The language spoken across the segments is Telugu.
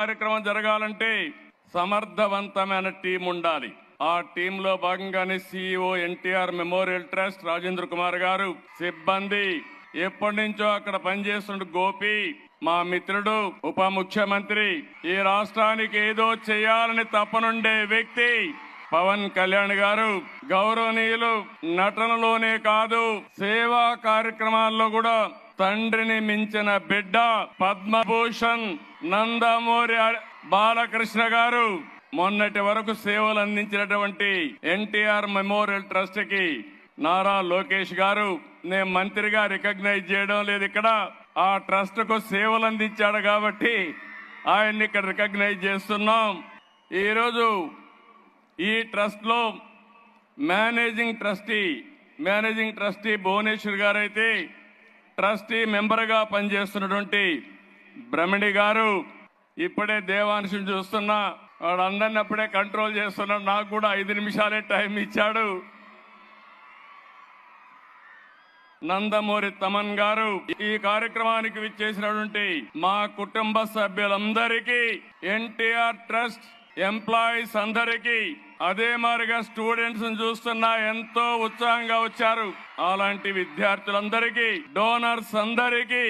కార్యక్రమం జరగాలంటే సమర్థవంతమైన టీం ఉండాలి. ఆ టీంలో భాగంగానే CEO NTR memorial trust Rajendra Kumar గారు, సిబ్బంది, ఎప్పటి నుంచో అక్కడ పనిచేస్తున్న గోపి, మా మిత్రుడు ఉప ముఖ్యమంత్రి, ఈ రాష్ట్రానికి ఏదో చేయాలని తపనుండే వ్యక్తి పవన్ కళ్యాణ్ గారు, గౌరవనీయులు, నటనలోనే కాదు సేవా కార్యక్రమాల్లో కూడా తండ్రిని మించిన బిడ్డ పద్మభూషణ్ నందమూరి బాలకృష్ణ గారు మొన్నటి వరకు సేవలు అందించినటువంటి ఎన్టీఆర్ మెమోరియల్ ట్రస్ట్ కి నారా లోకేష్ గారు నేను మంత్రిగా రికగ్నైజ్ చేయడం లేదు, ఇక్కడ ఆ ట్రస్ట్ కు సేవలు అందించాడు కాబట్టి ఆయన్ని ఇక్కడ రికగ్నైజ్ చేస్తున్నాం. ఈరోజు ఈ ట్రస్ట్ లో మేనేజింగ్ ట్రస్టీ భువనేశ్వర్ గారు అయితే ట్రస్టీ మెంబర్ గా పనిచేస్తున్నటువంటి బ్రహ్మణి గారు, ఇప్పుడే దేవాంశం చూస్తున్నా, వాడు అందరిని అప్పుడే కంట్రోల్ చేస్తున్నాడు. నాకు కూడా 5 నిమిషాలే టైం ఇచ్చాడు. నందమూరి తమన్ గారు, ఈ కార్యక్రమానికి విచ్చేసినటువంటి మా కుటుంబ సభ్యులందరికీ, ఎన్టీఆర్ ట్రస్ట్ ఎంప్లాయీస్ అందరికీ, అదే మాదిరిగా స్టూడెంట్స్ చూస్తున్నా ఎంతో ఉత్సాహంగా వచ్చారు. అలాంటి విద్యార్థులందరికీ, డోనర్స్ అందరికీ,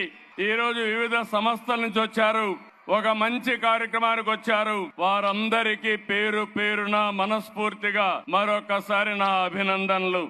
ఈ రోజు వివిధ సంస్థల నుంచి వచ్చారు, ఒక మంచి కార్యక్రమానికి వచ్చారు. వారందరికీ పేరు పేరున మనస్ఫూర్తిగా మరొకసారి నా అభినందనలు.